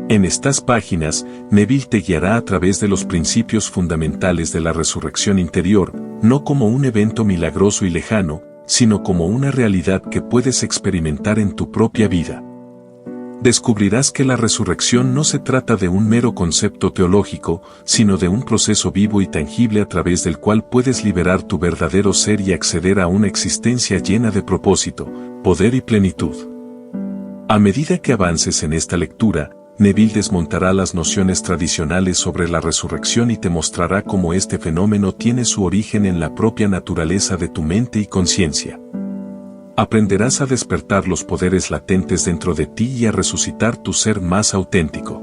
En estas páginas, Neville te guiará a través de los principios fundamentales de la resurrección interior, no como un evento milagroso y lejano, sino como una realidad que puedes experimentar en tu propia vida. Descubrirás que la resurrección no se trata de un mero concepto teológico, sino de un proceso vivo y tangible a través del cual puedes liberar tu verdadero ser y acceder a una existencia llena de propósito, poder y plenitud. A medida que avances en esta lectura, Neville desmontará las nociones tradicionales sobre la resurrección y te mostrará cómo este fenómeno tiene su origen en la propia naturaleza de tu mente y conciencia. Aprenderás a despertar los poderes latentes dentro de ti y a resucitar tu ser más auténtico.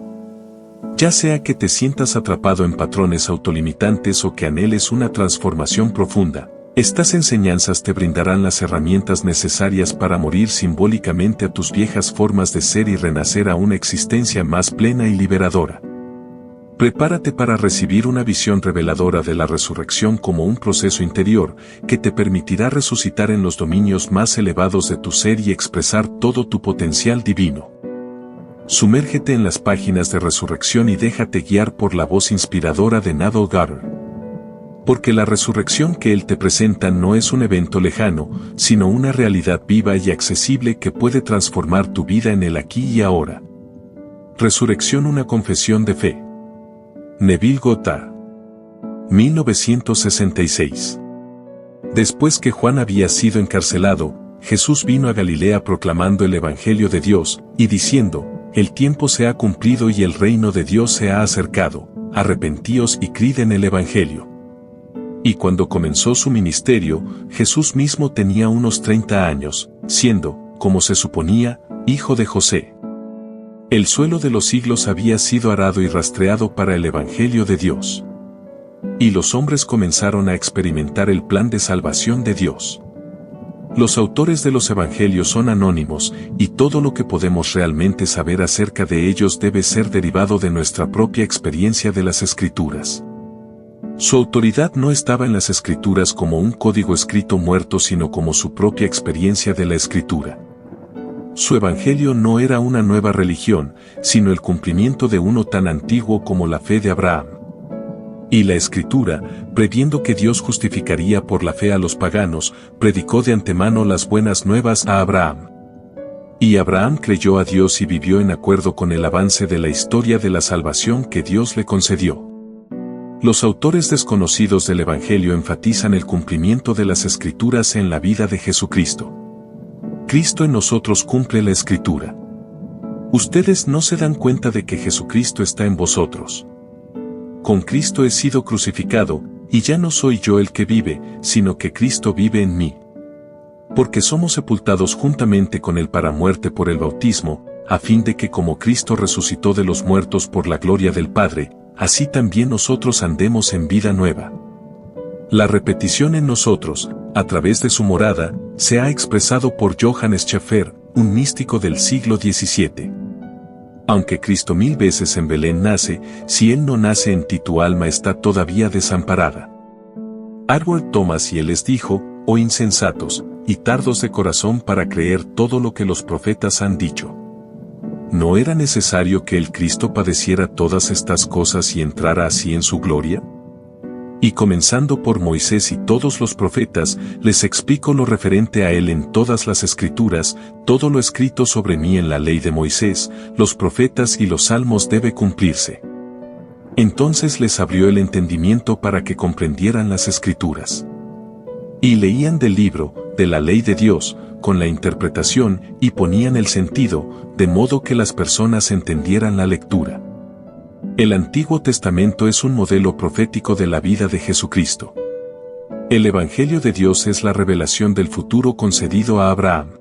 Ya sea que te sientas atrapado en patrones autolimitantes o que anheles una transformación profunda, estas enseñanzas te brindarán las herramientas necesarias para morir simbólicamente a tus viejas formas de ser y renacer a una existencia más plena y liberadora. Prepárate para recibir una visión reveladora de la resurrección como un proceso interior que te permitirá resucitar en los dominios más elevados de tu ser y expresar todo tu potencial divino. Sumérgete en las páginas de resurrección y déjate guiar por la voz inspiradora de Neville Goddard. Porque la resurrección que él te presenta no es un evento lejano, sino una realidad viva y accesible que puede transformar tu vida en el aquí y ahora. Resurrección, una confesión de fe. Neville Goddard. 1966. Después que Juan había sido encarcelado, Jesús vino a Galilea proclamando el Evangelio de Dios, y diciendo, el tiempo se ha cumplido y el reino de Dios se ha acercado, arrepentíos y creed en el Evangelio. Y cuando comenzó su ministerio, Jesús mismo tenía unos 30 años, siendo, como se suponía, hijo de José. El suelo de los siglos había sido arado y rastreado para el Evangelio de Dios. Y los hombres comenzaron a experimentar el plan de salvación de Dios. Los autores de los Evangelios son anónimos, y todo lo que podemos realmente saber acerca de ellos debe ser derivado de nuestra propia experiencia de las Escrituras. Su autoridad no estaba en las Escrituras como un código escrito muerto, sino como su propia experiencia de la Escritura. Su Evangelio no era una nueva religión, sino el cumplimiento de uno tan antiguo como la fe de Abraham. Y la Escritura, previendo que Dios justificaría por la fe a los paganos, predicó de antemano las buenas nuevas a Abraham. Y Abraham creyó a Dios y vivió en acuerdo con el avance de la historia de la salvación que Dios le concedió. Los autores desconocidos del Evangelio enfatizan el cumplimiento de las Escrituras en la vida de Jesucristo. Cristo en nosotros cumple la Escritura. Ustedes no se dan cuenta de que Jesucristo está en vosotros. Con Cristo he sido crucificado, y ya no soy yo el que vive, sino que Cristo vive en mí. Porque somos sepultados juntamente con Él para muerte por el bautismo, a fin de que como Cristo resucitó de los muertos por la gloria del Padre, así también nosotros andemos en vida nueva. La repetición en nosotros, a través de su morada, se ha expresado por Johannes Schaffer, un místico del siglo XVII. Aunque Cristo 1000 veces en Belén nace, si Él no nace en ti tu alma está todavía desamparada. Edward Thomas y él les dijo, oh insensatos, y tardos de corazón para creer todo lo que los profetas han dicho. ¿No era necesario que el Cristo padeciera todas estas cosas y entrara así en su gloria? Y comenzando por Moisés y todos los profetas, les explico lo referente a él en todas las Escrituras, todo lo escrito sobre mí en la ley de Moisés, los profetas y los salmos debe cumplirse. Entonces les abrió el entendimiento para que comprendieran las Escrituras. Y leían del libro, de la ley de Dios, con la interpretación, y ponían el sentido, de modo que las personas entendieran la lectura. El Antiguo Testamento es un modelo profético de la vida de Jesucristo. El Evangelio de Dios es la revelación del futuro concedido a Abraham.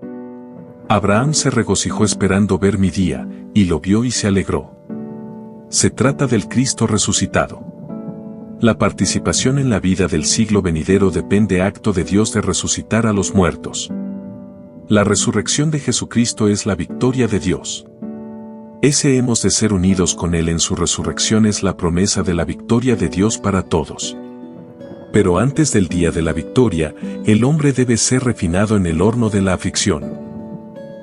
Abraham se regocijó esperando ver mi día, y lo vio y se alegró. Se trata del Cristo resucitado. La participación en la vida del siglo venidero depende acto de Dios de resucitar a los muertos. La resurrección de Jesucristo es la victoria de Dios. Ese hemos de ser unidos con Él en su resurrección es la promesa de la victoria de Dios para todos. Pero antes del día de la victoria, el hombre debe ser refinado en el horno de la aflicción.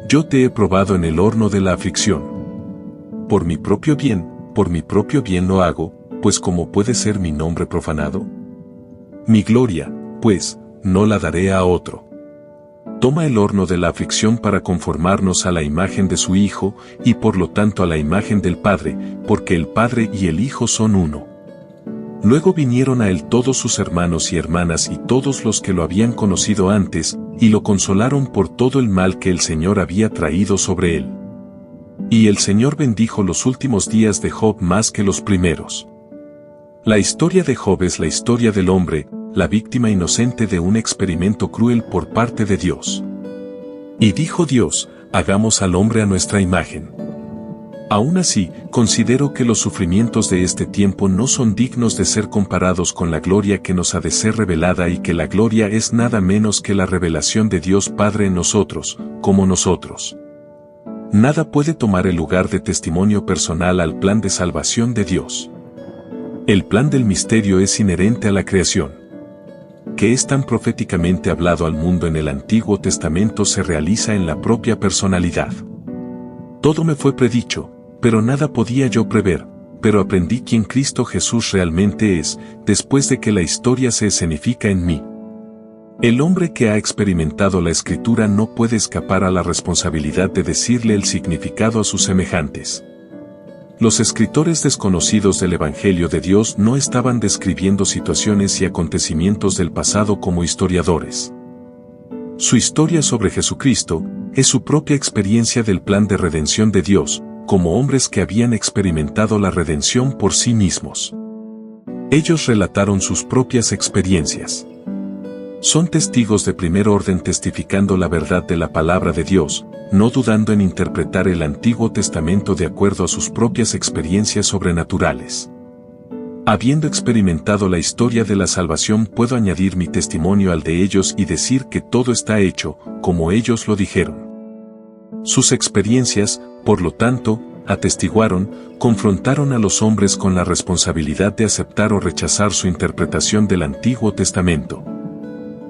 Yo te he probado en el horno de la aflicción. Por mi propio bien lo hago, pues ¿cómo puede ser mi nombre profanado? Mi gloria, pues, no la daré a otro. Toma el horno de la aflicción para conformarnos a la imagen de su Hijo, y por lo tanto a la imagen del Padre, porque el Padre y el Hijo son uno. Luego vinieron a él todos sus hermanos y hermanas y todos los que lo habían conocido antes, y lo consolaron por todo el mal que el Señor había traído sobre él. Y el Señor bendijo los últimos días de Job más que los primeros. La historia de Job es la historia del hombre, la víctima inocente de un experimento cruel por parte de Dios. Y dijo Dios, hagamos al hombre a nuestra imagen. Aún así, considero que los sufrimientos de este tiempo no son dignos de ser comparados con la gloria que nos ha de ser revelada y que la gloria es nada menos que la revelación de Dios Padre en nosotros, como nosotros. Nada puede tomar el lugar de testimonio personal al plan de salvación de Dios. El plan del misterio es inherente a la creación. Que es tan proféticamente hablado al mundo en el Antiguo Testamento se realiza en la propia personalidad. Todo me fue predicho, pero nada podía yo prever, pero aprendí quién Cristo Jesús realmente es, después de que la historia se escenifica en mí. El hombre que ha experimentado la Escritura no puede escapar a la responsabilidad de decirle el significado a sus semejantes. Los escritores desconocidos del Evangelio de Dios no estaban describiendo situaciones y acontecimientos del pasado como historiadores. Su historia sobre Jesucristo es su propia experiencia del plan de redención de Dios, como hombres que habían experimentado la redención por sí mismos. Ellos relataron sus propias experiencias. Son testigos de primer orden testificando la verdad de la palabra de Dios, no dudando en interpretar el Antiguo Testamento de acuerdo a sus propias experiencias sobrenaturales. Habiendo experimentado la historia de la salvación, puedo añadir mi testimonio al de ellos y decir que todo está hecho, como ellos lo dijeron. Sus experiencias, por lo tanto, atestiguaron, confrontaron a los hombres con la responsabilidad de aceptar o rechazar su interpretación del Antiguo Testamento.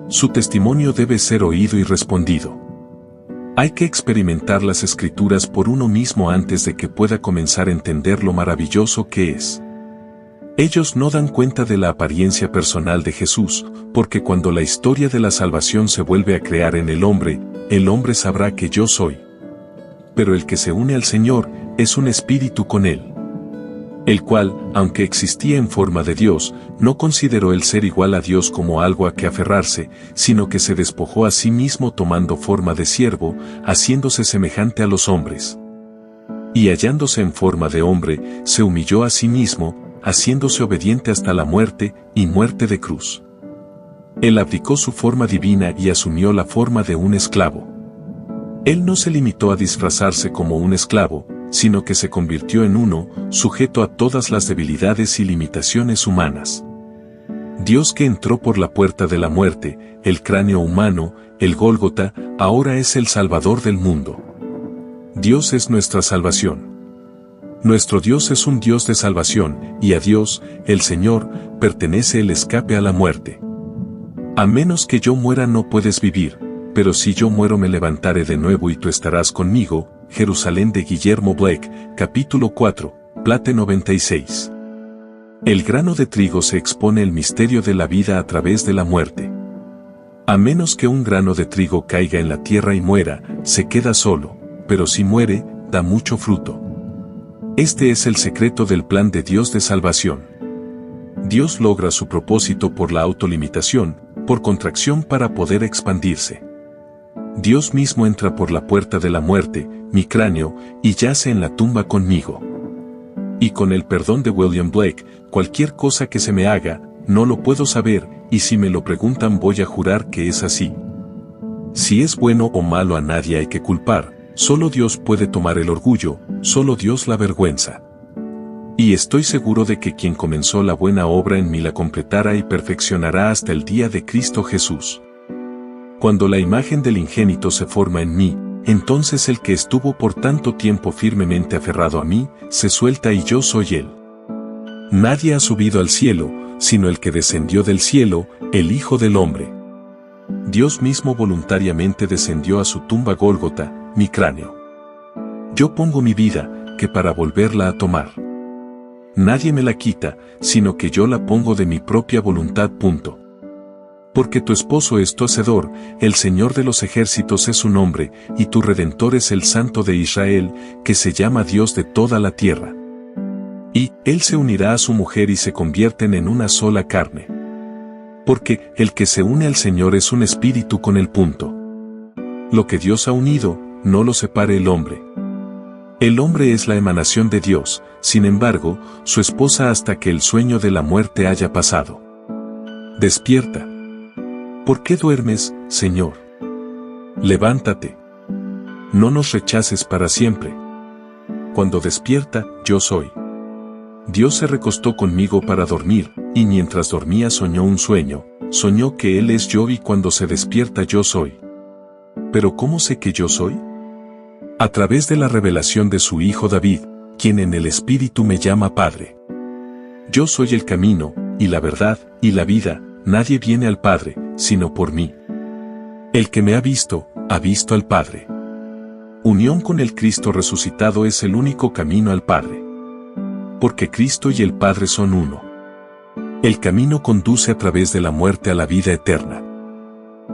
Su testimonio debe ser oído y respondido. Hay que experimentar las Escrituras por uno mismo antes de que pueda comenzar a entender lo maravilloso que es. Ellos no dan cuenta de la apariencia personal de Jesús, porque cuando la historia de la salvación se vuelve a crear en el hombre sabrá que yo soy. Pero el que se une al Señor es un espíritu con Él, el cual, aunque existía en forma de Dios, no consideró el ser igual a Dios como algo a que aferrarse, sino que se despojó a sí mismo tomando forma de siervo, haciéndose semejante a los hombres. Y hallándose en forma de hombre, se humilló a sí mismo, haciéndose obediente hasta la muerte, y muerte de cruz. Él abdicó su forma divina y asumió la forma de un esclavo. Él no se limitó a disfrazarse como un esclavo, sino que se convirtió en uno, sujeto a todas las debilidades y limitaciones humanas. Dios que entró por la puerta de la muerte, el cráneo humano, el Gólgota, ahora es el Salvador del mundo. Dios es nuestra salvación. Nuestro Dios es un Dios de salvación, y a Dios, el Señor, pertenece el escape a la muerte. A menos que yo muera no puedes vivir, pero si yo muero me levantaré de nuevo y tú estarás conmigo. Jerusalén de Guillermo Blake, capítulo 4, Plate 96. El grano de trigo se expone el misterio de la vida a través de la muerte. A menos que un grano de trigo caiga en la tierra y muera, se queda solo, pero si muere, da mucho fruto. Este es el secreto del plan de Dios de salvación. Dios logra su propósito por la autolimitación, por contracción para poder expandirse. Dios mismo entra por la puerta de la muerte, mi cráneo, y yace en la tumba conmigo. Y con el perdón de William Blake, cualquier cosa que se me haga, no lo puedo saber, y si me lo preguntan voy a jurar que es así. Si es bueno o malo a nadie hay que culpar, solo Dios puede tomar el orgullo, solo Dios la vergüenza. Y estoy seguro de que quien comenzó la buena obra en mí la completará y perfeccionará hasta el día de Cristo Jesús. Cuando la imagen del ingénito se forma en mí, entonces el que estuvo por tanto tiempo firmemente aferrado a mí, se suelta y yo soy él. Nadie ha subido al cielo, sino el que descendió del cielo, el Hijo del Hombre. Dios mismo voluntariamente descendió a su tumba Gólgota, mi cráneo. Yo pongo mi vida, que para volverla a tomar. Nadie me la quita, sino que yo la pongo de mi propia voluntad. Porque tu esposo es tu Hacedor, el Señor de los ejércitos es su nombre, y tu Redentor es el Santo de Israel, que se llama Dios de toda la tierra. Y él se unirá a su mujer y se convierten en una sola carne. Porque el que se une al Señor es un espíritu con él. Lo que Dios ha unido, no lo separe el hombre. El hombre es la emanación de Dios, sin embargo, su esposa hasta que el sueño de la muerte haya pasado. Despierta. ¿Por qué duermes, Señor? Levántate. No nos rechaces para siempre. Cuando despierta, yo soy. Dios se recostó conmigo para dormir, y mientras dormía soñó un sueño, soñó que Él es yo y cuando se despierta yo soy. ¿Pero cómo sé que yo soy? A través de la revelación de su Hijo David, quien en el Espíritu me llama Padre. Yo soy el camino, y la verdad, y la vida, nadie viene al Padre, sino por mí. El que me ha visto al Padre. Unión con el Cristo resucitado es el único camino al Padre. Porque Cristo y el Padre son uno. El camino conduce a través de la muerte a la vida eterna.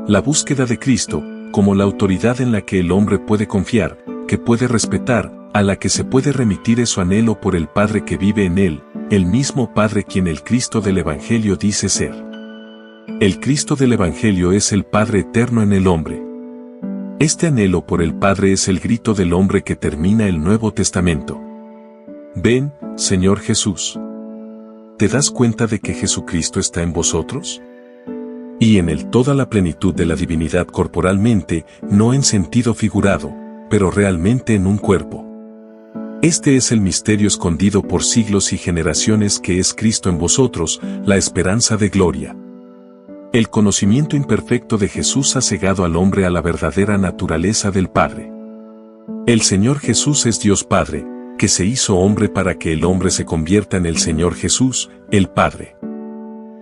La búsqueda de Cristo, como la autoridad en la que el hombre puede confiar, que puede respetar, a la que se puede remitir es su anhelo por el Padre que vive en él, el mismo Padre quien el Cristo del Evangelio dice ser. El Cristo del Evangelio es el Padre eterno en el hombre. Este anhelo por el Padre es el grito del hombre que termina el Nuevo Testamento. Ven, Señor Jesús. ¿Te das cuenta de que Jesucristo está en vosotros? Y en él toda la plenitud de la divinidad corporalmente, no en sentido figurado, pero realmente en un cuerpo. Este es el misterio escondido por siglos y generaciones que es Cristo en vosotros, la esperanza de gloria. El conocimiento imperfecto de Jesús ha cegado al hombre a la verdadera naturaleza del Padre. El Señor Jesús es Dios Padre, que se hizo hombre para que el hombre se convierta en el Señor Jesús, el Padre.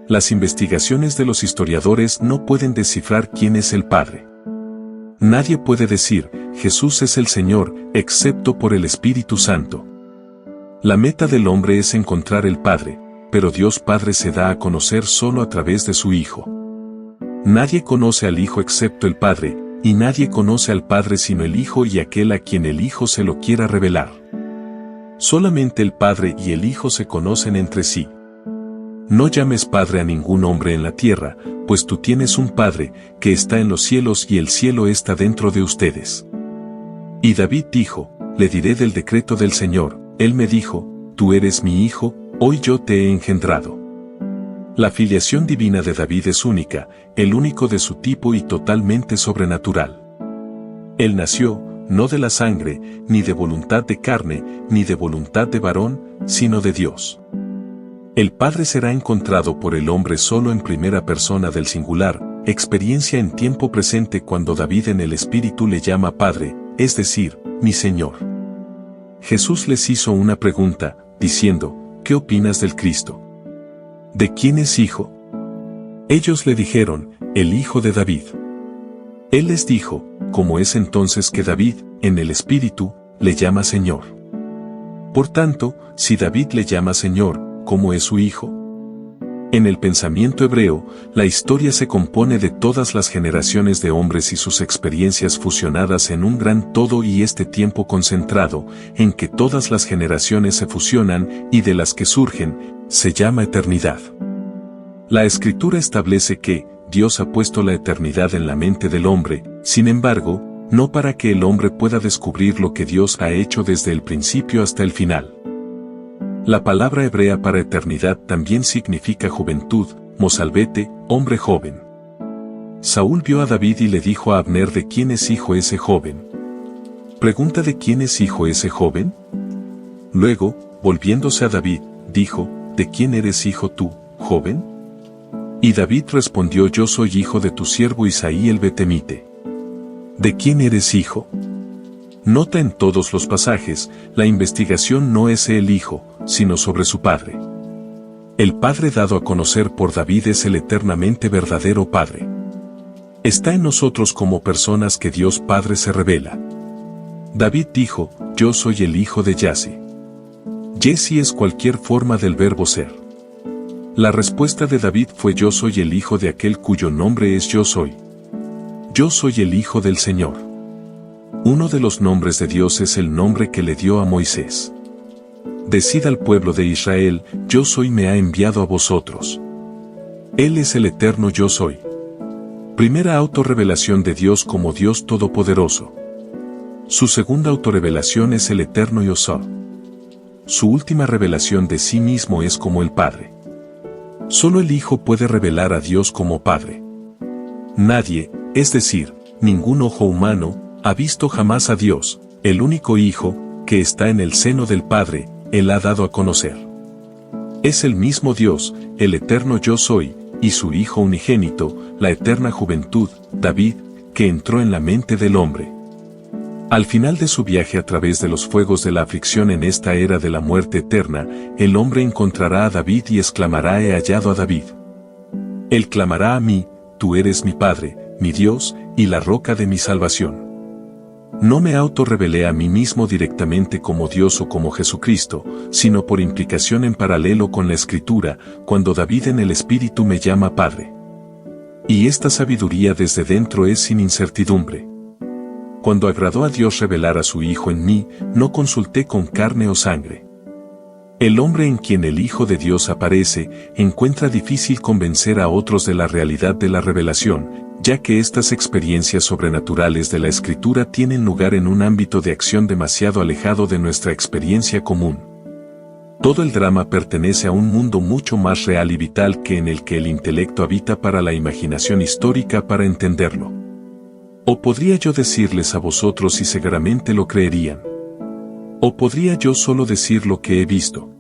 Las investigaciones de los historiadores no pueden descifrar quién es el Padre. Nadie puede decir, Jesús es el Señor, excepto por el Espíritu Santo. La meta del hombre es encontrar el Padre, pero Dios Padre se da a conocer solo a través de su Hijo. Nadie conoce al Hijo excepto el Padre, y nadie conoce al Padre sino el Hijo y aquel a quien el Hijo se lo quiera revelar. Solamente el Padre y el Hijo se conocen entre sí. No llames Padre a ningún hombre en la tierra, pues tú tienes un Padre, que está en los cielos y el cielo está dentro de ustedes. Y David dijo, le diré del decreto del Señor, él me dijo, tú eres mi Hijo, hoy yo te he engendrado. La filiación divina de David es única, el único de su tipo y totalmente sobrenatural. Él nació, no de la sangre, ni de voluntad de carne, ni de voluntad de varón, sino de Dios. El Padre será encontrado por el hombre solo en primera persona del singular, experiencia en tiempo presente cuando David en el Espíritu le llama Padre, es decir, mi Señor. Jesús les hizo una pregunta, diciendo, ¿qué opinas del Cristo? ¿De quién es hijo? Ellos le dijeron, el hijo de David. Él les dijo, ¿cómo es entonces que David, en el Espíritu, le llama Señor? Por tanto, si David le llama Señor, ¿cómo es su hijo? En el pensamiento hebreo, la historia se compone de todas las generaciones de hombres y sus experiencias fusionadas en un gran todo y este tiempo concentrado, en que todas las generaciones se fusionan y de las que surgen, se llama eternidad. La Escritura establece que, Dios ha puesto la eternidad en la mente del hombre, sin embargo, no para que el hombre pueda descubrir lo que Dios ha hecho desde el principio hasta el final. La palabra hebrea para eternidad también significa juventud, mozalbete, hombre joven. Saúl vio a David y le dijo a Abner de quién es hijo ese joven. ¿Pregunta de quién es hijo ese joven? Luego, volviéndose a David, dijo, ¿de quién eres hijo tú, joven? Y David respondió yo soy hijo de tu siervo Isaí el betemite. ¿De quién eres hijo? Nota en todos los pasajes, la investigación no es el hijo, sino sobre su padre. El Padre dado a conocer por David es el eternamente verdadero Padre. Está en nosotros como personas que Dios Padre se revela. David dijo, yo soy el hijo de Yese. Yese es cualquier forma del verbo ser. La respuesta de David fue yo soy el hijo de aquel cuyo nombre es yo soy. Yo soy el hijo del Señor. Uno de los nombres de Dios es el nombre que le dio a Moisés. Decid al pueblo de Israel, yo soy me ha enviado a vosotros. Él es el eterno yo soy. Primera autorrevelación de Dios como Dios Todopoderoso. Su segunda autorrevelación es el eterno yo soy. Su última revelación de sí mismo es como el Padre. Solo el Hijo puede revelar a Dios como Padre. Nadie, es decir, ningún ojo humano, ha visto jamás a Dios, el único Hijo, que está en el seno del Padre, Él ha dado a conocer. Es el mismo Dios, el eterno yo soy, y su Hijo unigénito, la eterna juventud, David, que entró en la mente del hombre. Al final de su viaje a través de los fuegos de la aflicción en esta era de la muerte eterna, el hombre encontrará a David y exclamará he hallado a David. Él clamará a mí, tú eres mi Padre, mi Dios, y la roca de mi salvación. No me autorrevelé a mí mismo directamente como Dios o como Jesucristo, sino por implicación en paralelo con la Escritura, cuando David en el Espíritu me llama Padre. Y esta sabiduría desde dentro es sin incertidumbre. Cuando agradó a Dios revelar a su Hijo en mí, no consulté con carne o sangre. El hombre en quien el Hijo de Dios aparece, encuentra difícil convencer a otros de la realidad de la revelación, ya que estas experiencias sobrenaturales de la Escritura tienen lugar en un ámbito de acción demasiado alejado de nuestra experiencia común. Todo el drama pertenece a un mundo mucho más real y vital que en el que el intelecto habita para la imaginación histórica para entenderlo. ¿O podría yo decirles a vosotros y seguramente lo creerían? ¿O podría yo solo decir lo que he visto?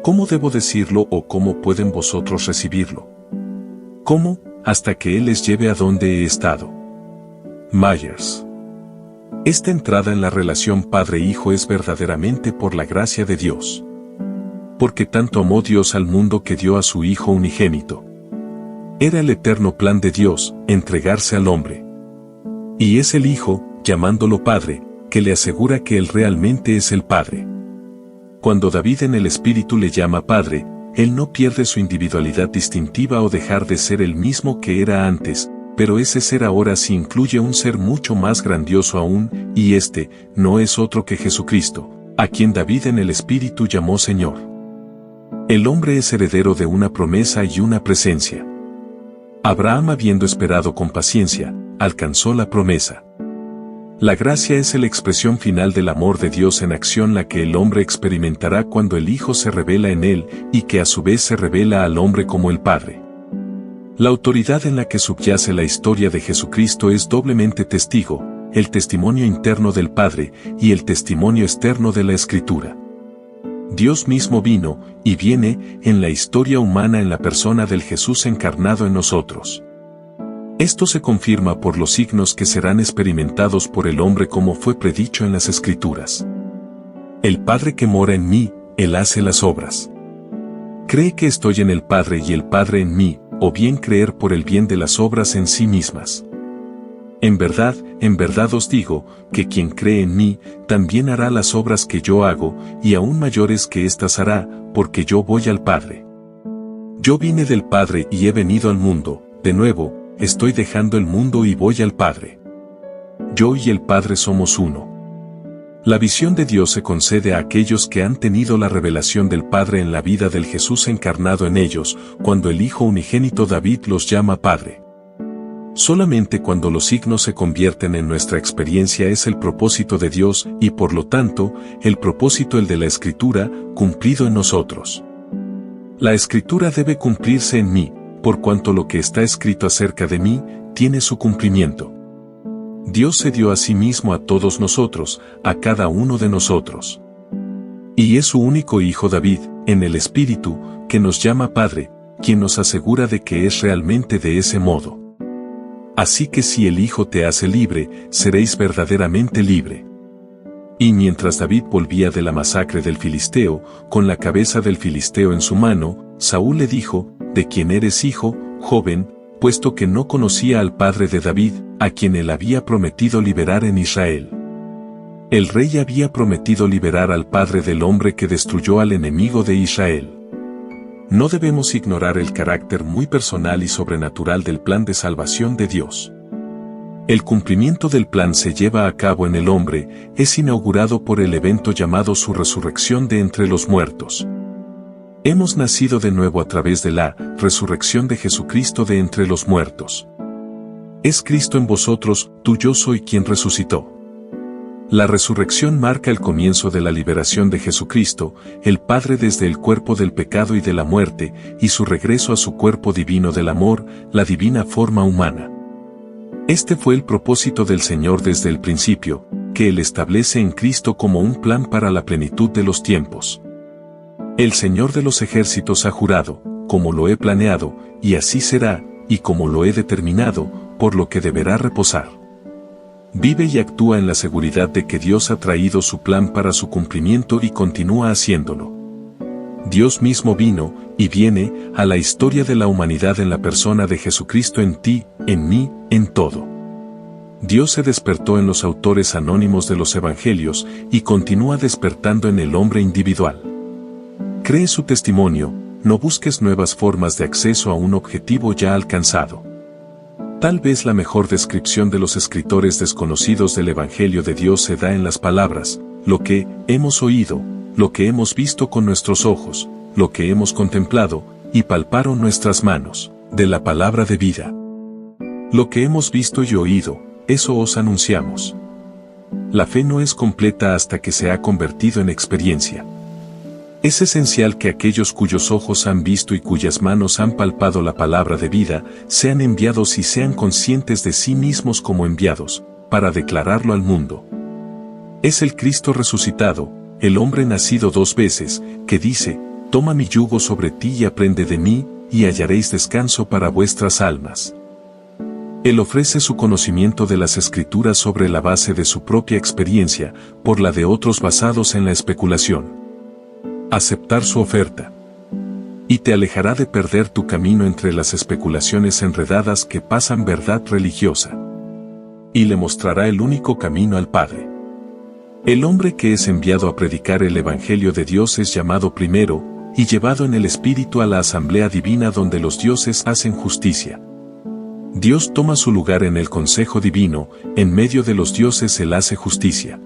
¿Cómo debo decirlo o cómo pueden vosotros recibirlo? ¿Cómo? Hasta que Él les lleve a donde he estado. Myers. Esta entrada en la relación Padre-Hijo es verdaderamente por la gracia de Dios. Porque tanto amó Dios al mundo que dio a su Hijo unigénito. Era el eterno plan de Dios, entregarse al hombre. Y es el Hijo, llamándolo Padre, que le asegura que Él realmente es el Padre. Cuando David en el Espíritu le llama Padre, Él no pierde su individualidad distintiva o dejar de ser el mismo que era antes, pero ese ser ahora sí incluye un ser mucho más grandioso aún, y este, no es otro que Jesucristo, a quien David en el Espíritu llamó Señor. El hombre es heredero de una promesa y una presencia. Abraham, habiendo esperado con paciencia, alcanzó la promesa. La gracia es la expresión final del amor de Dios en acción, la que el hombre experimentará cuando el Hijo se revela en él y que a su vez se revela al hombre como el Padre. La autoridad en la que subyace la historia de Jesucristo es doblemente testigo, el testimonio interno del Padre y el testimonio externo de la Escritura. Dios mismo vino y viene en la historia humana en la persona del Jesús encarnado en nosotros. Esto se confirma por los signos que serán experimentados por el hombre como fue predicho en las Escrituras. El Padre que mora en mí, Él hace las obras. Cree que estoy en el Padre y el Padre en mí, o bien creer por el bien de las obras en sí mismas. En verdad os digo, que quien cree en mí, también hará las obras que yo hago, y aún mayores que éstas hará, porque yo voy al Padre. Yo vine del Padre y he venido al mundo, de nuevo, estoy dejando el mundo y voy al Padre. Yo y el Padre somos uno. La visión de Dios se concede a aquellos que han tenido la revelación del Padre en la vida del Jesús encarnado en ellos, cuando el Hijo unigénito David los llama Padre. Solamente cuando los signos se convierten en nuestra experiencia es el propósito de Dios y por lo tanto, el propósito el de la Escritura, cumplido en nosotros. La Escritura debe cumplirse en mí, por cuanto lo que está escrito acerca de mí, tiene su cumplimiento. Dios se dio a sí mismo a todos nosotros, a cada uno de nosotros. Y es su único Hijo David, en el Espíritu, que nos llama Padre, quien nos asegura de que es realmente de ese modo. Así que si el Hijo te hace libre, seréis verdaderamente libre. Y mientras David volvía de la masacre del Filisteo, con la cabeza del Filisteo en su mano, Saúl le dijo, ¿de quién eres hijo, joven? Puesto que no conocía al padre de David, a quien él había prometido liberar en Israel. El rey había prometido liberar al padre del hombre que destruyó al enemigo de Israel. No debemos ignorar el carácter muy personal y sobrenatural del plan de salvación de Dios. El cumplimiento del plan se lleva a cabo en el hombre, es inaugurado por el evento llamado su resurrección de entre los muertos. Hemos nacido de nuevo a través de la resurrección de Jesucristo de entre los muertos. Es Cristo en vosotros, tú yo soy quien resucitó. La resurrección marca el comienzo de la liberación de Jesucristo, el Padre desde el cuerpo del pecado y de la muerte, y su regreso a su cuerpo divino del amor, la divina forma humana. Este fue el propósito del Señor desde el principio, que Él establece en Cristo como un plan para la plenitud de los tiempos. El Señor de los ejércitos ha jurado, como lo he planeado, y así será, y como lo he determinado, por lo que deberá reposar. Vive y actúa en la seguridad de que Dios ha traído su plan para su cumplimiento y continúa haciéndolo. Dios mismo vino, y viene, a la historia de la humanidad en la persona de Jesucristo en ti, en mí, en todo. Dios se despertó en los autores anónimos de los evangelios y continúa despertando en el hombre individual. Cree su testimonio, no busques nuevas formas de acceso a un objetivo ya alcanzado. Tal vez la mejor descripción de los escritores desconocidos del Evangelio de Dios se da en las palabras, lo que hemos oído, lo que hemos visto con nuestros ojos, lo que hemos contemplado, y palparon nuestras manos, de la palabra de vida. Lo que hemos visto y oído, eso os anunciamos. La fe no es completa hasta que se ha convertido en experiencia. Es esencial que aquellos cuyos ojos han visto y cuyas manos han palpado la palabra de vida, sean enviados y sean conscientes de sí mismos como enviados, para declararlo al mundo. Es el Cristo resucitado, el hombre nacido 2 veces, que dice, toma mi yugo sobre ti y aprende de mí, y hallaréis descanso para vuestras almas. Él ofrece su conocimiento de las Escrituras sobre la base de su propia experiencia, por la de otros basados en la especulación. Aceptar su oferta. Y te alejará de perder tu camino entre las especulaciones enredadas que pasan verdad religiosa. Y le mostrará el único camino al Padre. El hombre que es enviado a predicar el Evangelio de Dios es llamado primero, y llevado en el Espíritu a la asamblea divina donde los dioses hacen justicia. Dios toma su lugar en el consejo divino, en medio de los dioses Él hace justicia.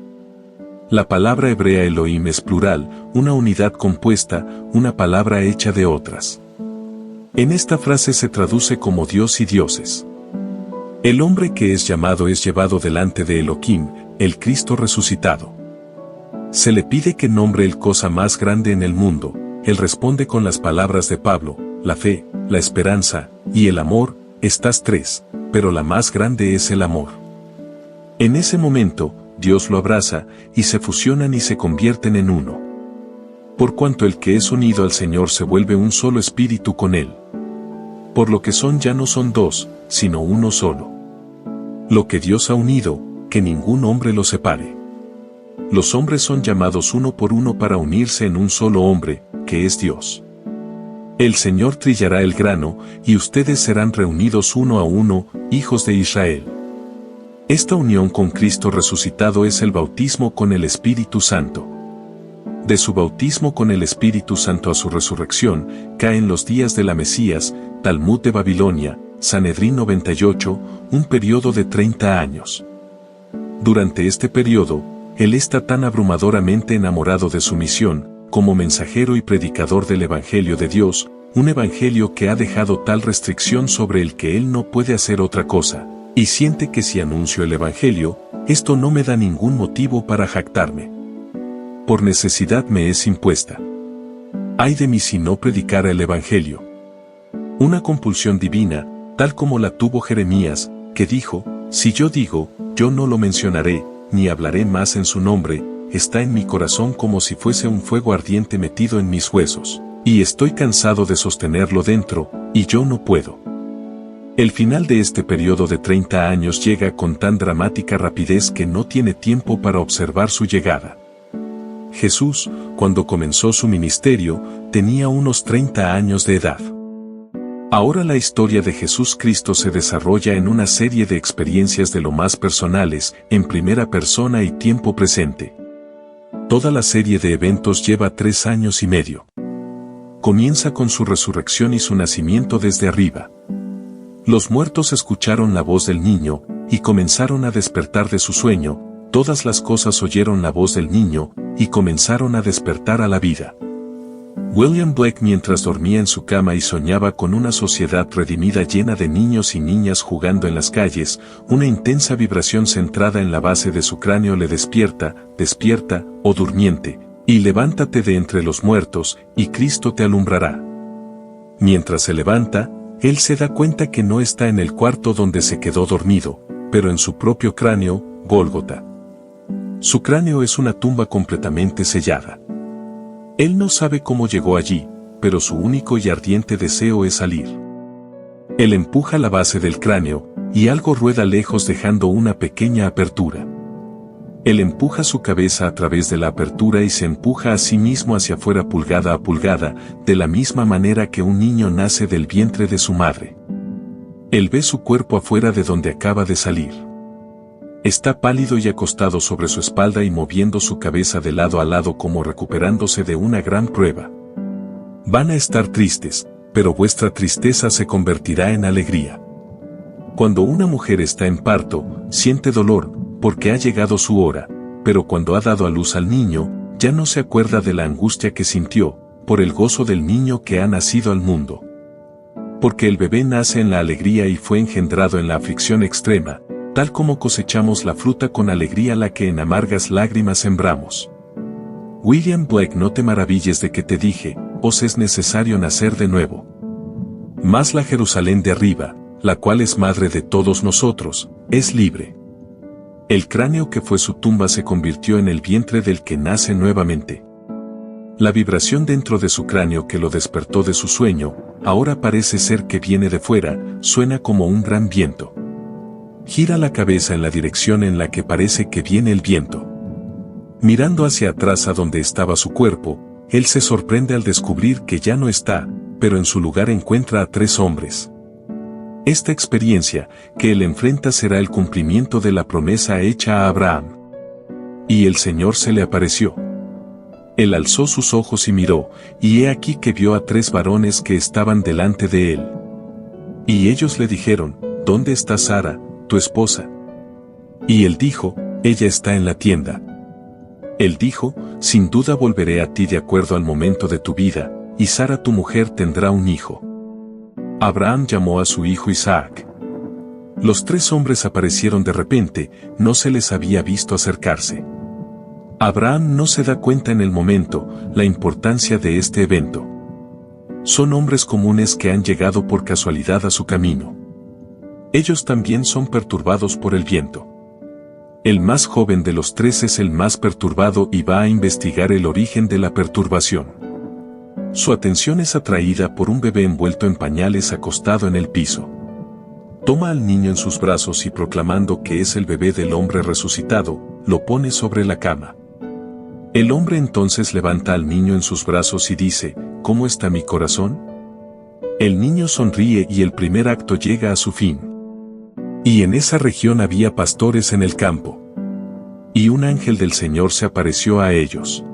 La palabra hebrea Elohim es plural, una unidad compuesta, una palabra hecha de otras. En esta frase se traduce como Dios y dioses. El hombre que es llamado es llevado delante de Elohim, el Cristo resucitado. Se le pide que nombre el cosa más grande en el mundo, él responde con las palabras de Pablo, la fe, la esperanza, y el amor, estas 3, pero la más grande es el amor. En ese momento, Dios lo abraza, y se fusionan y se convierten en uno. Por cuanto el que es unido al Señor se vuelve un solo espíritu con Él. Por lo que son ya no son 2, sino uno solo. Lo que Dios ha unido, que ningún hombre lo separe. Los hombres son llamados uno por uno para unirse en un solo hombre, que es Dios. El Señor trillará el grano, y ustedes serán reunidos uno a uno, hijos de Israel. Esta unión con Cristo resucitado es el bautismo con el Espíritu Santo. De su bautismo con el Espíritu Santo a su resurrección, caen los días de la Mesías, Talmud de Babilonia, Sanedrín 98, un periodo de 30 años. Durante este periodo, Él está tan abrumadoramente enamorado de su misión, como mensajero y predicador del Evangelio de Dios, un Evangelio que ha dejado tal restricción sobre el que Él no puede hacer otra cosa. Y siente que si anuncio el Evangelio, esto no me da ningún motivo para jactarme. Por necesidad me es impuesta. Ay de mí si no predicara el Evangelio. Una compulsión divina, tal como la tuvo Jeremías, que dijo, si yo digo, yo no lo mencionaré, ni hablaré más en su nombre, está en mi corazón como si fuese un fuego ardiente metido en mis huesos, y estoy cansado de sostenerlo dentro, y yo no puedo. El final de este periodo de 30 años llega con tan dramática rapidez que no tiene tiempo para observar su llegada. Jesús, cuando comenzó su ministerio, tenía unos 30 años de edad. Ahora la historia de Jesús Cristo se desarrolla en una serie de experiencias de lo más personales, en primera persona y tiempo presente. Toda la serie de eventos lleva 3 años y medio. Comienza con su resurrección y su nacimiento desde arriba. Los muertos escucharon la voz del niño, y comenzaron a despertar de su sueño, todas las cosas oyeron la voz del niño, y comenzaron a despertar a la vida. William Blake mientras dormía en su cama y soñaba con una sociedad redimida llena de niños y niñas jugando en las calles, una intensa vibración centrada en la base de su cráneo le despierta, oh durmiente, y levántate de entre los muertos, y Cristo te alumbrará. Mientras se levanta, él se da cuenta que no está en el cuarto donde se quedó dormido, pero en su propio cráneo, Gólgota. Su cráneo es una tumba completamente sellada. Él no sabe cómo llegó allí, pero su único y ardiente deseo es salir. Él empuja la base del cráneo, y algo rueda lejos dejando una pequeña apertura. Él empuja su cabeza a través de la apertura y se empuja a sí mismo hacia afuera pulgada a pulgada, de la misma manera que un niño nace del vientre de su madre. Él ve su cuerpo afuera de donde acaba de salir. Está pálido y acostado sobre su espalda y moviendo su cabeza de lado a lado como recuperándose de una gran prueba. Van a estar tristes, pero vuestra tristeza se convertirá en alegría. Cuando una mujer está en parto, siente dolor, porque ha llegado su hora, pero cuando ha dado a luz al niño, ya no se acuerda de la angustia que sintió, por el gozo del niño que ha nacido al mundo. Porque el bebé nace en la alegría y fue engendrado en la aflicción extrema, tal como cosechamos la fruta con alegría la que en amargas lágrimas sembramos. William Blake, no te maravilles de que te dije, os es necesario nacer de nuevo. Mas la Jerusalén de arriba, la cual es madre de todos nosotros, es libre. El cráneo que fue su tumba se convirtió en el vientre del que nace nuevamente. La vibración dentro de su cráneo que lo despertó de su sueño, ahora parece ser que viene de fuera, suena como un gran viento. Gira la cabeza en la dirección en la que parece que viene el viento. Mirando hacia atrás a donde estaba su cuerpo, él se sorprende al descubrir que ya no está, pero en su lugar encuentra a 3 hombres. Esta experiencia que él enfrenta será el cumplimiento de la promesa hecha a Abraham. Y el Señor se le apareció. Él alzó sus ojos y miró, y he aquí que vio a 3 varones que estaban delante de él. Y ellos le dijeron, ¿dónde está Sara, tu esposa? Y él dijo, ella está en la tienda. Él dijo, sin duda volveré a ti de acuerdo al momento de tu vida, y Sara tu mujer tendrá un hijo. Abraham llamó a su hijo Isaac. Los 3 hombres aparecieron de repente, no se les había visto acercarse. Abraham no se da cuenta en el momento, la importancia de este evento. Son hombres comunes que han llegado por casualidad a su camino. Ellos también son perturbados por el viento. El más joven de los 3 es el más perturbado y va a investigar el origen de la perturbación. Su atención es atraída por un bebé envuelto en pañales acostado en el piso. Toma al niño en sus brazos y proclamando que es el bebé del hombre resucitado, lo pone sobre la cama. El hombre entonces levanta al niño en sus brazos y dice, ¿cómo está mi corazón? El niño sonríe y el primer acto llega a su fin. Y en esa región había pastores en el campo. Y un ángel del Señor se apareció a ellos.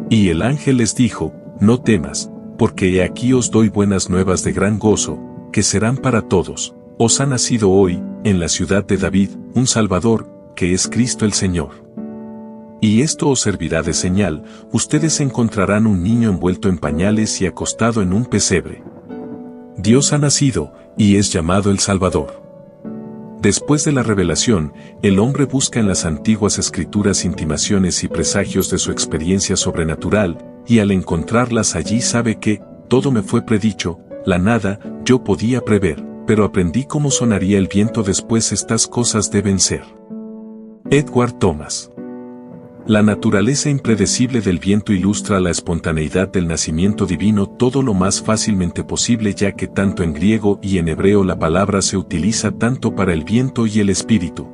Y el ángel les dijo, no temas, porque he aquí os doy buenas nuevas de gran gozo, que serán para todos. Os ha nacido hoy, en la ciudad de David, un Salvador, que es Cristo el Señor. Y esto os servirá de señal, ustedes encontrarán un niño envuelto en pañales y acostado en un pesebre. Dios ha nacido, y es llamado el Salvador. Después de la revelación, el hombre busca en las antiguas escrituras intimaciones y presagios de su experiencia sobrenatural, y al encontrarlas allí sabe que, todo me fue predicho, la nada, yo podía prever, pero aprendí cómo sonaría el viento después estas cosas deben ser. Edward Thomas. La naturaleza impredecible del viento ilustra la espontaneidad del nacimiento divino todo lo más fácilmente posible ya que tanto en griego y en hebreo la palabra se utiliza tanto para el viento y el espíritu.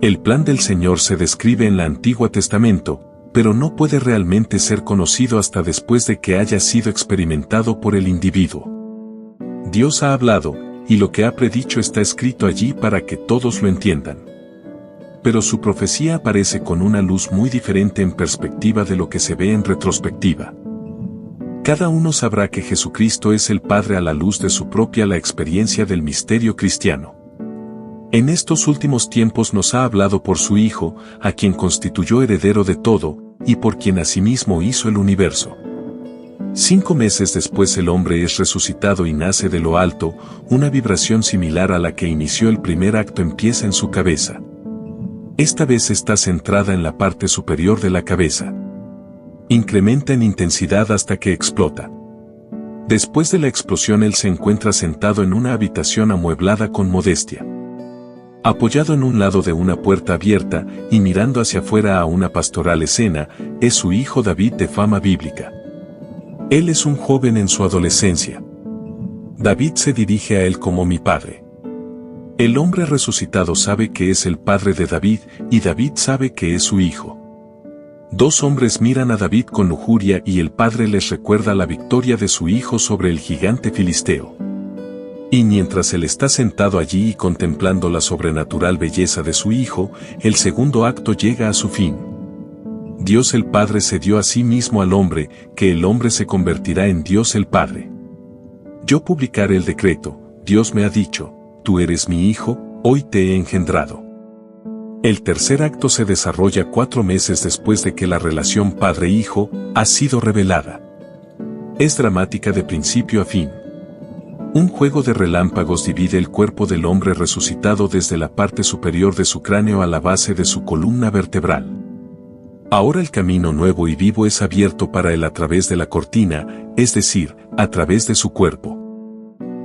El plan del Señor se describe en el Antiguo Testamento, pero no puede realmente ser conocido hasta después de que haya sido experimentado por el individuo. Dios ha hablado, y lo que ha predicho está escrito allí para que todos lo entiendan. Pero su profecía aparece con una luz muy diferente en perspectiva de lo que se ve en retrospectiva. Cada uno sabrá que Jesucristo es el Padre a la luz de su propia la experiencia del misterio cristiano. En estos últimos tiempos nos ha hablado por su Hijo, a quien constituyó heredero de todo, y por quien asimismo hizo el universo. 5 meses después el hombre es resucitado y nace de lo alto, una vibración similar a la que inició el primer acto empieza en su cabeza. Esta vez está centrada en la parte superior de la cabeza. Incrementa en intensidad hasta que explota. Después de la explosión él se encuentra sentado en una habitación amueblada con modestia. Apoyado en un lado de una puerta abierta y mirando hacia afuera a una pastoral escena, es su hijo David de fama bíblica. Él es un joven en su adolescencia. David se dirige a él como mi padre. El hombre resucitado sabe que es el padre de David y David sabe que es su hijo. 2 hombres miran a David con lujuria y el padre les recuerda la victoria de su hijo sobre el gigante filisteo. Y mientras él está sentado allí y contemplando la sobrenatural belleza de su hijo, el segundo acto llega a su fin. Dios el Padre se dio a sí mismo al hombre, que el hombre se convertirá en Dios el Padre. Yo publicaré el decreto, Dios me ha dicho, tú eres mi hijo, hoy te he engendrado. El tercer acto se desarrolla 4 meses después de que la relación padre-hijo ha sido revelada. Es dramática de principio a fin. Un juego de relámpagos divide el cuerpo del hombre resucitado desde la parte superior de su cráneo a la base de su columna vertebral. Ahora el camino nuevo y vivo es abierto para él a través de la cortina, es decir, a través de su cuerpo.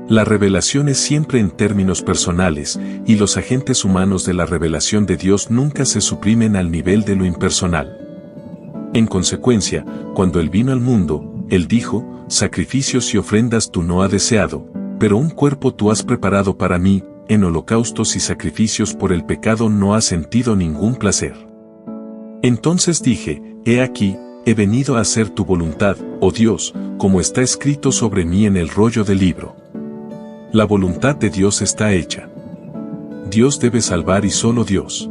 La revelación es siempre en términos personales, y los agentes humanos de la revelación de Dios nunca se suprimen al nivel de lo impersonal. En consecuencia, cuando Él vino al mundo, Él dijo, sacrificios y ofrendas tú no has deseado, pero un cuerpo tú has preparado para mí, en holocaustos y sacrificios por el pecado no has sentido ningún placer. Entonces dije, he aquí, he venido a hacer tu voluntad, oh Dios, como está escrito sobre mí en el rollo del libro. La voluntad de Dios está hecha. Dios debe salvar y solo Dios.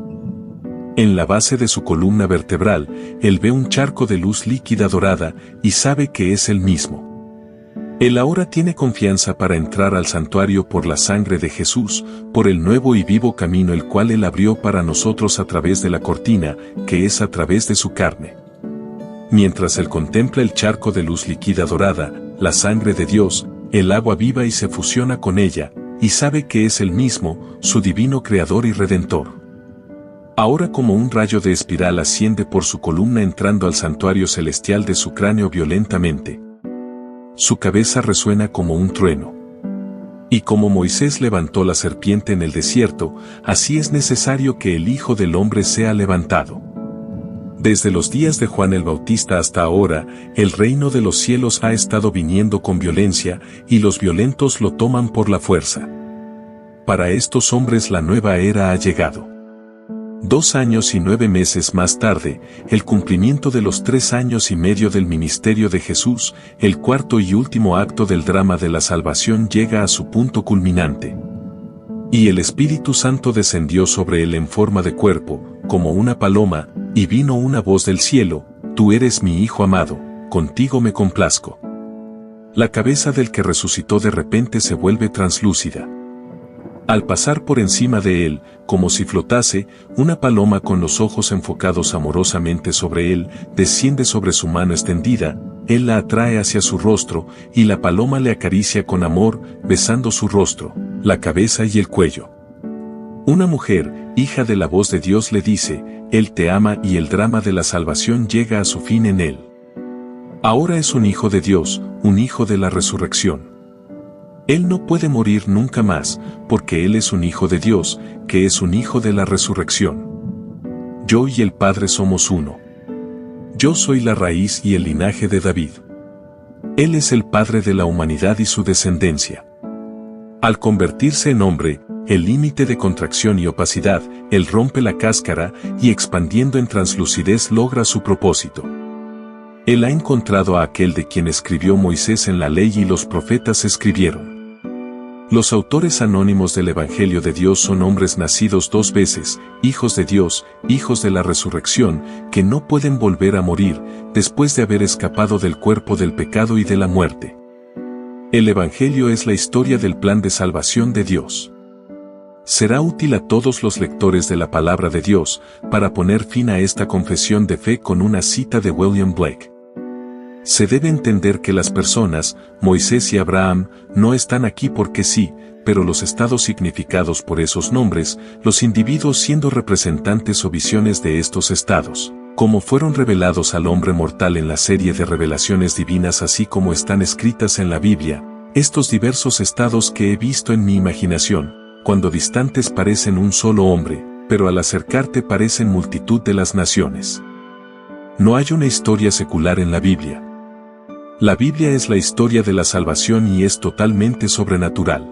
En la base de su columna vertebral, él ve un charco de luz líquida dorada y sabe que es él mismo. Él ahora tiene confianza para entrar al santuario por la sangre de Jesús, por el nuevo y vivo camino el cual Él abrió para nosotros a través de la cortina, que es a través de su carne. Mientras Él contempla el charco de luz líquida dorada, la sangre de Dios, el agua viva y se fusiona con ella, y sabe que es Él mismo, su divino Creador y Redentor. Ahora como un rayo de espiral asciende por su columna entrando al santuario celestial de su cráneo violentamente. Su cabeza resuena como un trueno. Y como Moisés levantó la serpiente en el desierto, así es necesario que el Hijo del Hombre sea levantado. Desde los días de Juan el Bautista hasta ahora, el reino de los cielos ha estado viniendo con violencia, y los violentos lo toman por la fuerza. Para estos hombres la nueva era ha llegado. 2 años y 9 meses más tarde, el cumplimiento de los 3 años y medio del ministerio de Jesús, el cuarto y último acto del drama de la salvación llega a su punto culminante. Y el Espíritu Santo descendió sobre él en forma de cuerpo, como una paloma, y vino una voz del cielo, tú eres mi Hijo amado, contigo me complazco. La cabeza del que resucitó de repente se vuelve translúcida. Al pasar por encima de él, como si flotase, una paloma con los ojos enfocados amorosamente sobre él, desciende sobre su mano extendida, él la atrae hacia su rostro, y la paloma le acaricia con amor, besando su rostro, la cabeza y el cuello. Una mujer, hija de la voz de Dios le dice, Él te ama y el drama de la salvación llega a su fin en él. Ahora es un hijo de Dios, un hijo de la resurrección. Él no puede morir nunca más, porque Él es un hijo de Dios, que es un hijo de la resurrección. Yo y el Padre somos uno. Yo soy la raíz y el linaje de David. Él es el Padre de la humanidad y su descendencia. Al convertirse en hombre, el límite de contracción y opacidad, Él rompe la cáscara y expandiendo en translucidez logra su propósito. Él ha encontrado a aquel de quien escribió Moisés en la ley y los profetas escribieron. Los autores anónimos del Evangelio de Dios son hombres nacidos 2 veces, hijos de Dios, hijos de la resurrección, que no pueden volver a morir, después de haber escapado del cuerpo del pecado y de la muerte. El Evangelio es la historia del plan de salvación de Dios. Será útil a todos los lectores de la palabra de Dios, para poner fin a esta confesión de fe con una cita de William Blake. Se debe entender que las personas, Moisés y Abraham, no están aquí porque sí, pero los estados significados por esos nombres, los individuos siendo representantes o visiones de estos estados, como fueron revelados al hombre mortal en la serie de revelaciones divinas así como están escritas en la Biblia, estos diversos estados que he visto en mi imaginación, cuando distantes parecen un solo hombre, pero al acercarte parecen multitud de las naciones. No hay una historia secular en la Biblia. La Biblia es la historia de la salvación y es totalmente sobrenatural.